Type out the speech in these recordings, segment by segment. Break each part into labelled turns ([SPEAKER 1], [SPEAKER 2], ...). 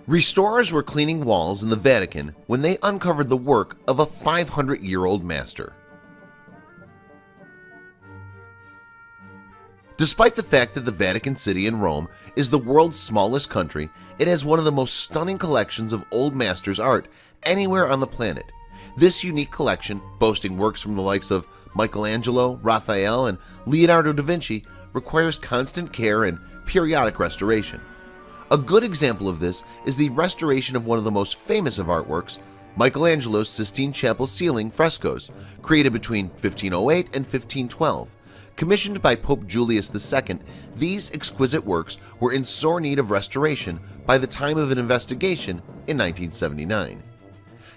[SPEAKER 1] Restorers were cleaning walls in the Vatican when they uncovered the work of a 500-year-old master. Despite the fact that the Vatican City in Rome is the world's smallest country, it has one of the most stunning collections of Old Masters art anywhere on the planet. This unique collection, boasting works from the likes of Michelangelo, Raphael, and Leonardo da Vinci, requires constant care and periodic restoration. A good example of this is the restoration of one of the most famous of artworks, Michelangelo's Sistine Chapel ceiling frescoes, created between 1508 and 1512. Commissioned by Pope Julius II, these exquisite works were in sore need of restoration by the time of an investigation in 1979.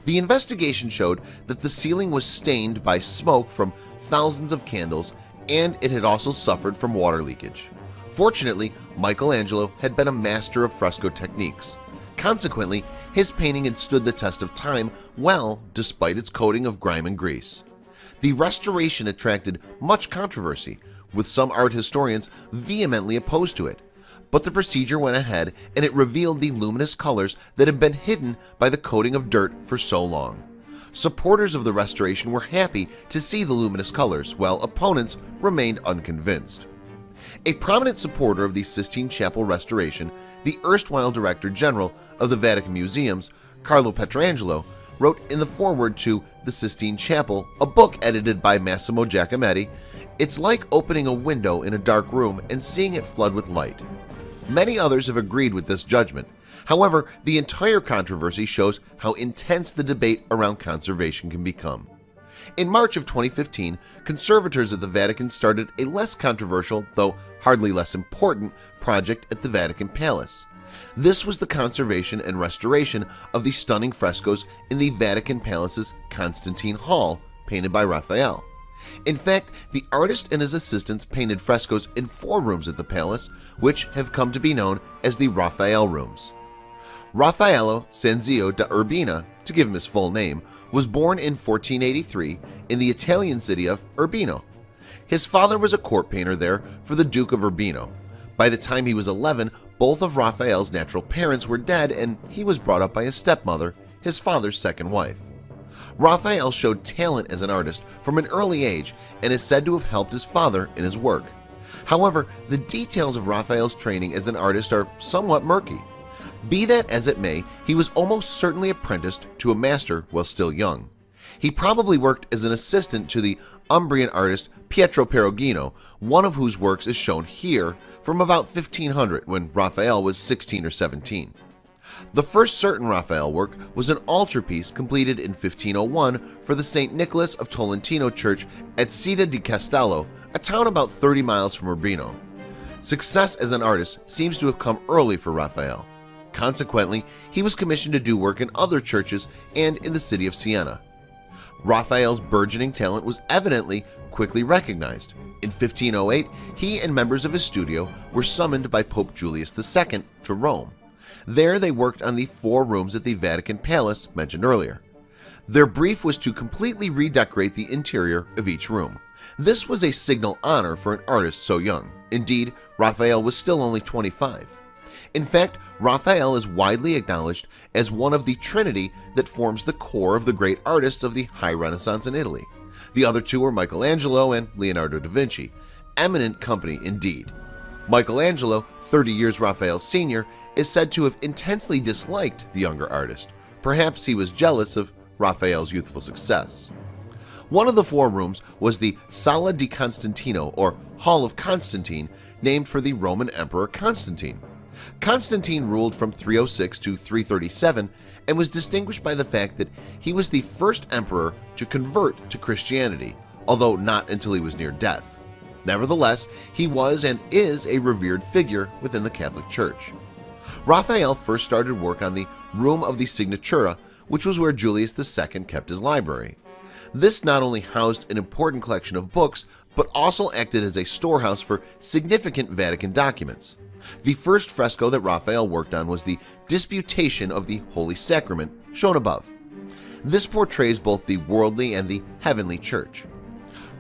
[SPEAKER 1] The investigation showed that the ceiling was stained by smoke from thousands of candles, and it had also suffered from water leakage. Fortunately, Michelangelo had been a master of fresco techniques. Consequently, his painting had stood the test of time well despite its coating of grime and grease. The restoration attracted much controversy, with some art historians vehemently opposed to it, but the procedure went ahead and it revealed the luminous colors that had been hidden by the coating of dirt for so long. Supporters of the restoration were happy to see the luminous colors, while opponents remained unconvinced. A prominent supporter of the Sistine Chapel restoration, the erstwhile Director General of the Vatican Museums, Carlo Pietrangelo, wrote in the foreword to The Sistine Chapel, a book edited by Massimo Giacometti, "It's like opening a window in a dark room and seeing it flood with light." Many others have agreed with this judgment. However, the entire controversy shows how intense the debate around conservation can become. In March of 2015, conservators at the Vatican started a less controversial, though hardly less important, project at the Vatican Palace. This was the conservation and restoration of the stunning frescoes in the Vatican Palace's Constantine Hall, painted by Raphael. In fact, the artist and his assistants painted frescoes in 4 rooms at the palace, which have come to be known as the Raphael Rooms. Raffaello Sanzio da Urbina, to give him his full name, was born in 1483 in the Italian city of Urbino. His father was a court painter there for the Duke of Urbino. By the time he was 11, both of Raphael's natural parents were dead, and he was brought up by his stepmother, his father's second wife. Raphael showed talent as an artist from an early age and is said to have helped his father in his work. However, the details of Raphael's training as an artist are somewhat murky. Be that as it may, he was almost certainly apprenticed to a master while still young. He probably worked as an assistant to the Umbrian artist Pietro Perugino, one of whose works is shown here from about 1500, when Raphael was 16 or 17. The first certain Raphael work was an altarpiece completed in 1501 for the St. Nicholas of Tolentino church at Città di Castello, a town about 30 miles from Urbino. Success as an artist seems to have come early for Raphael. Consequently, he was commissioned to do work in other churches and in the city of Siena. Raphael's burgeoning talent was evidently quickly recognized. In 1508, he and members of his studio were summoned by Pope Julius II to Rome. There they worked on the 4 rooms at the Vatican Palace mentioned earlier. Their brief was to completely redecorate the interior of each room. This was a signal honor for an artist so young. Indeed, Raphael was still only 25. In fact, Raphael is widely acknowledged as one of the trinity that forms the core of the great artists of the High Renaissance in Italy. The other 2 are Michelangelo and Leonardo da Vinci. Eminent company indeed. Michelangelo, 30 years Raphael's senior, is said to have intensely disliked the younger artist. Perhaps he was jealous of Raphael's youthful success. One of the 4 rooms was the Sala di Constantino, or Hall of Constantine, named for the Roman Emperor Constantine. Constantine ruled from 306 to 337 and was distinguished by the fact that he was the first emperor to convert to Christianity, although not until he was near death. Nevertheless, he was and is a revered figure within the Catholic Church. Raphael first started work on the Room of the Signatura, which was where Julius II kept his library. This not only housed an important collection of books, but also acted as a storehouse for significant Vatican documents. The first fresco that Raphael worked on was the Disputation of the Holy Sacrament, shown above. This portrays both the worldly and the heavenly church.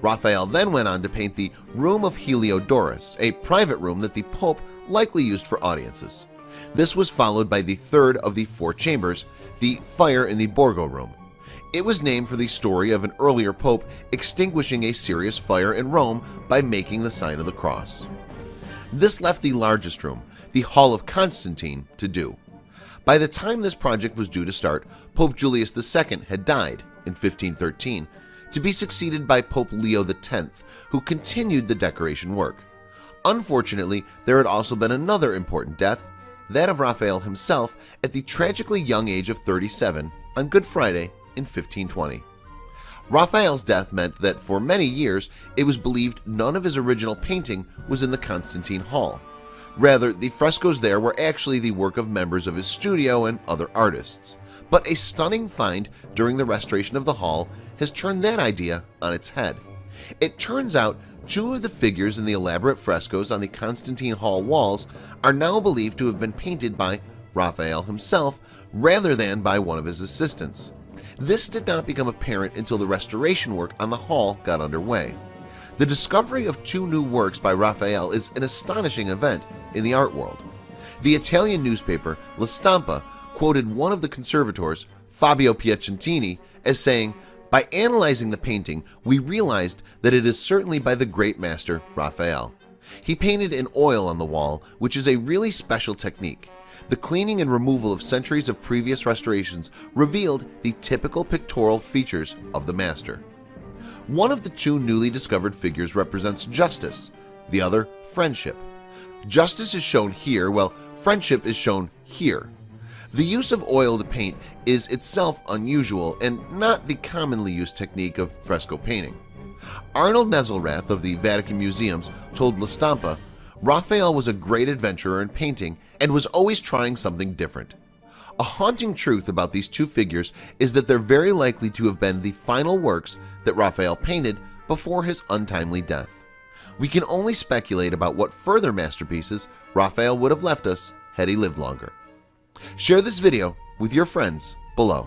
[SPEAKER 1] Raphael then went on to paint the Room of Heliodorus, a private room that the Pope likely used for audiences. This was followed by the third of the four chambers, the fire in the Borgo room. It was named for the story of an earlier pope extinguishing a serious fire in Rome by making the sign of the cross. This left the largest room, the Hall of Constantine, to do. By the time this project was due to start, Pope Julius II had died in 1513, to be succeeded by Pope Leo X, who continued the decoration work. Unfortunately, there had also been another important death, that of Raphael himself at the tragically young age of 37 on Good Friday in 1520. Raphael's death meant that for many years it was believed none of his original painting was in the Constantine Hall. Rather, the frescoes there were actually the work of members of his studio and other artists. But a stunning find during the restoration of the hall has turned that idea on its head. It turns out two of the figures in the elaborate frescoes on the Constantine Hall walls are now believed to have been painted by Raphael himself rather than by one of his assistants. This did not become apparent until the restoration work on the hall got underway. The discovery of two new works by Raphael is an astonishing event in the art world. The Italian newspaper La Stampa quoted one of the conservators, Fabio Piacentini, as saying, "By analyzing the painting, we realized that it is certainly by the great master Raphael. He painted in oil on the wall, which is a really special technique. The cleaning and removal of centuries of previous restorations revealed the typical pictorial features of the master." One of the two newly discovered figures represents justice, the other friendship. Justice is shown here, while friendship is shown here. The use of oil to paint is itself unusual and not the commonly used technique of fresco painting. Arnold Nezelrath of the Vatican Museums told La Stampa, "Raphael was a great adventurer in painting and was always trying something different." A haunting truth about these two figures is that they're very likely to have been the final works that Raphael painted before his untimely death. We can only speculate about what further masterpieces Raphael would have left us had he lived longer. Share this video with your friends below.